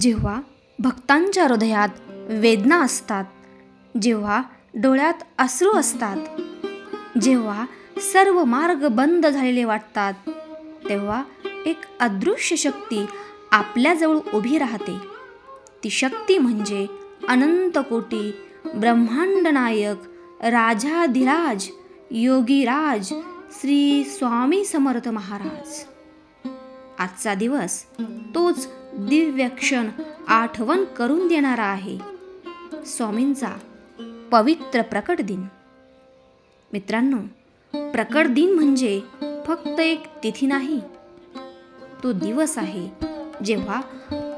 जेव्हा भक्तांच्या हृदयात वेदना असतात, जेव्हा डोळ्यात अश्रू असतात, जेव्हा सर्व मार्ग बंद झालेले वाटतात, तेव्हा एक अदृश्य शक्ती आपल्याजवळ उभी राहते. ती शक्ती म्हणजे अनंत कोटी ब्रह्मांड नायक राजाधिराज योगीराज श्री स्वामी समर्थ महाराज. आजचा दिवस तोच दिव्य क्षण आठवण करून देणारा आहे. स्वामींचा पवित्र प्रकट दिन. मित्रांनो, प्रकट दिन म्हणजे फक्त एक तिथी नाही, तो दिवस आहे जेव्हा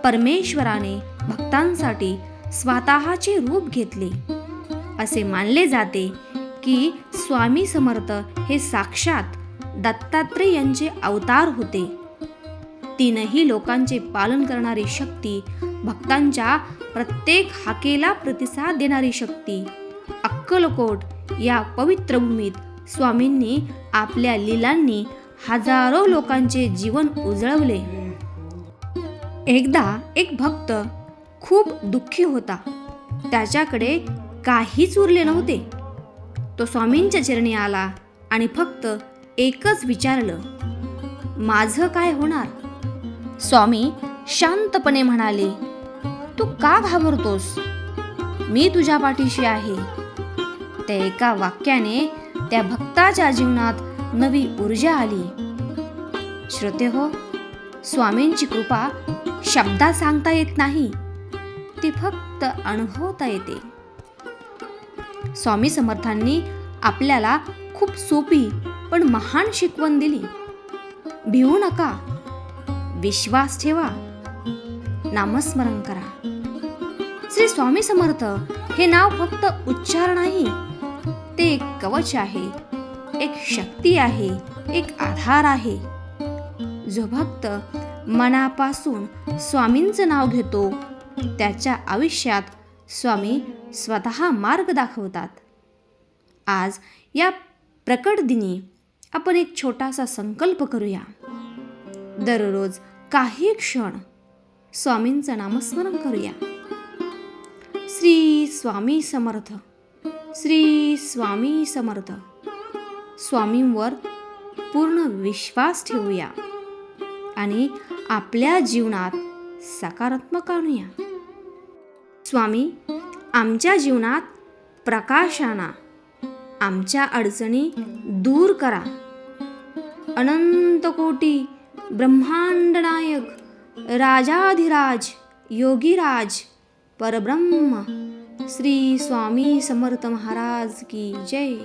परमेश्वराने भक्तांसाठी स्वतःचे रूप घेतले. असे मानले जाते की स्वामी समर्थ हे साक्षात दत्तात्रेय यांचे अवतार होते. तीनही लोकांचे पालन करणारी शक्ती, भक्तांच्या प्रत्येक हाकेला प्रतिसाद देणारी शक्ती. अक्कलकोट या पवित्र भूमीत स्वामींनी आपल्या लीलांनी हजारो लोकांचे जीवन उजळवले. एकदा एक भक्त खूप दुःखी होता. त्याच्याकडे काहीच उरले नव्हते. तो स्वामींच्या चरणी आला आणि फक्त एकच विचारलं, माझं काय होणार? स्वामी शांतपणे म्हणाले, तू का घाबरतोस? मी तुझ्या पाठीशी आहे. त्या एका वाक्याने त्या भक्ताच्या जीवनात नवी ऊर्जा आली. श्रोतेहो, स्वामींची कृपा शब्दात सांगता येत नाही, ती फक्त अनुभवता येते. स्वामी समर्थांनी आपल्याला खूप सोपी पण महान शिकवण दिली. भिवू नका, विश्वास ठेवा, नामस्मरण करा. श्री स्वामी समर्थ हे नाव फक्त उच्चार नाही, ते एक कवच आहे, एक शक्ती आहे, एक आधार आहे. जो भक्त मनापासून स्वामींचं नाव घेतो, त्याच्या आयुष्यात स्वामी स्वतः मार्ग दाखवतात. आज या प्रकट दिनी आपण एक छोटासा संकल्प करूया. दररोज काही क्षण स्वामींचं नामस्मरण करूया. श्री स्वामी समर्थ, श्री स्वामी समर्थ. स्वामींवर पूर्ण विश्वास ठेवूया आणि आपल्या जीवनात सकारात्मक आणूया. स्वामी, आमच्या जीवनात प्रकाश आणा, आमच्या अडचणी दूर करा. अनंत कोटी ब्रह्मांड नायक राजाधिराज योगीराज परब्रह्म श्री स्वामी समर्थ महाराज की जय.